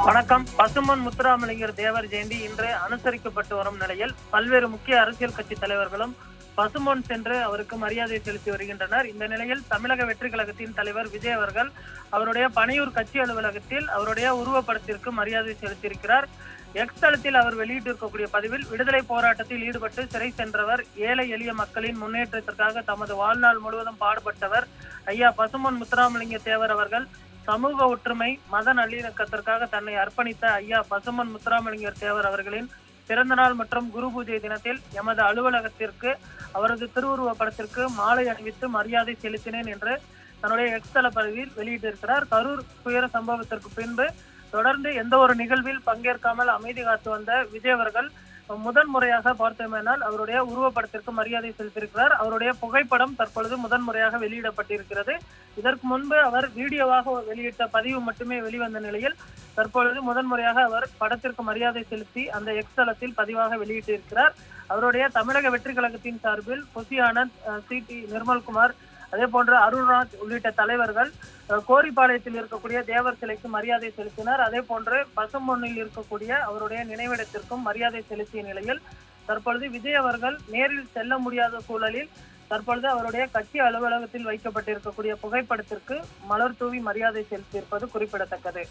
வணக்கம். பசும்பொன் முத்துராமலிங்கர் தேவர் ஜெயந்தி இன்று அனுசரிக்கப்பட்டு வரும் நிலையில் பல்வேறு முக்கிய அரசியல் கட்சி தலைவர்களும் பசும்பொன் சென்று அவருக்கு மரியாதை செலுத்தி வருகின்றனர். இந்த நிலையில் தமிழக வெற்றி கழகத்தின் தலைவர் விஜய் அவர்கள் அவருடைய பனையூர் கட்சி அலுவலகத்தில் அவருடைய உருவப்படத்திற்கு மரியாதை செலுத்தியிருக்கிறார். எக்ஸ் தளத்தில் அவர் வெளியிட்டிருக்கக்கூடிய பதிவில், விடுதலை போராட்டத்தில் ஈடுபட்டு சிறை சென்றவர், ஏழை எளிய மக்களின் முன்னேற்றத்திற்காக தமது வாழ்நாள் முழுவதும் பாடுபட்டவர் ஐயா பசும்பொன் முத்துராமலிங்க தேவர் அவர்கள். சமூக ஒற்றுமை, மத நல்லிணக்கத்திற்காக தன்னை அர்ப்பணித்த ஐயா பசும்பொன் முத்துராமலிங்கர் தேவர் அவர்களின் பிறந்தநாள் மற்றும் குரு பூஜை தினத்தில் எமது அலுவலகத்திற்கு அவரது திருவுருவ படத்திற்கு மாலை அணிவித்து மரியாதை செலுத்தினேன் என்று தன்னுடைய எக்ஸ் தள பதிவில் வெளியிட்டிருக்கிறார். கரூர் துயர சம்பவத்திற்கு பின்பு தொடர்ந்து எந்த ஒரு நிகழ்வில் பங்கேற்காமல் அமைதி காத்து வந்த விஜய் அவர்கள் முதன்முறையாக பார்த்தோமேனால் அவருடைய உருவப்படத்திற்கு மரியாதை செலுத்தியிருக்கிறார். அவருடைய புகைப்படம் தற்பொழுது முதன்முறையாக வெளியிடப்பட்டிருக்கிறது. இதற்கு முன்பு அவர் வீடியோவாக வெளியிட்ட பதிவு மட்டுமே வெளிவந்த நிலையில் தற்பொழுது முதன்முறையாக அவர் படத்திற்கு மரியாதை செலுத்தி அந்த எக்ஸ் தளத்தில் பதிவாக வெளியிட்டிருக்கிறார். அவருடைய தமிழக வெற்றி கழகத்தின் சார்பில் புசி ஆனந்த், சி.டி. நிர்மல்குமார், அதே போன்ற அருள்ராஜ் உள்ளிட்ட தலைவர்கள் கோரிப்பாளையத்தில் இருக்கக்கூடிய தேவர் சிலைக்கு மரியாதை செலுத்தினர். அதே போன்று பசும்பொன்னில் இருக்கக்கூடிய அவருடைய நினைவிடத்திற்கும் மரியாதை செலுத்திய நிலையில் தற்பொழுது விஜய் அவர்கள் நேரில் செல்ல முடியாத சூழலில் தற்பொழுது அவருடைய கட்சி அலுவலகத்தில் வைக்கப்பட்டிருக்கக்கூடிய புகைப்படத்திற்கு மலர் தூவி மரியாதை செலுத்தியிருப்பது குறிப்பிடத்தக்கது.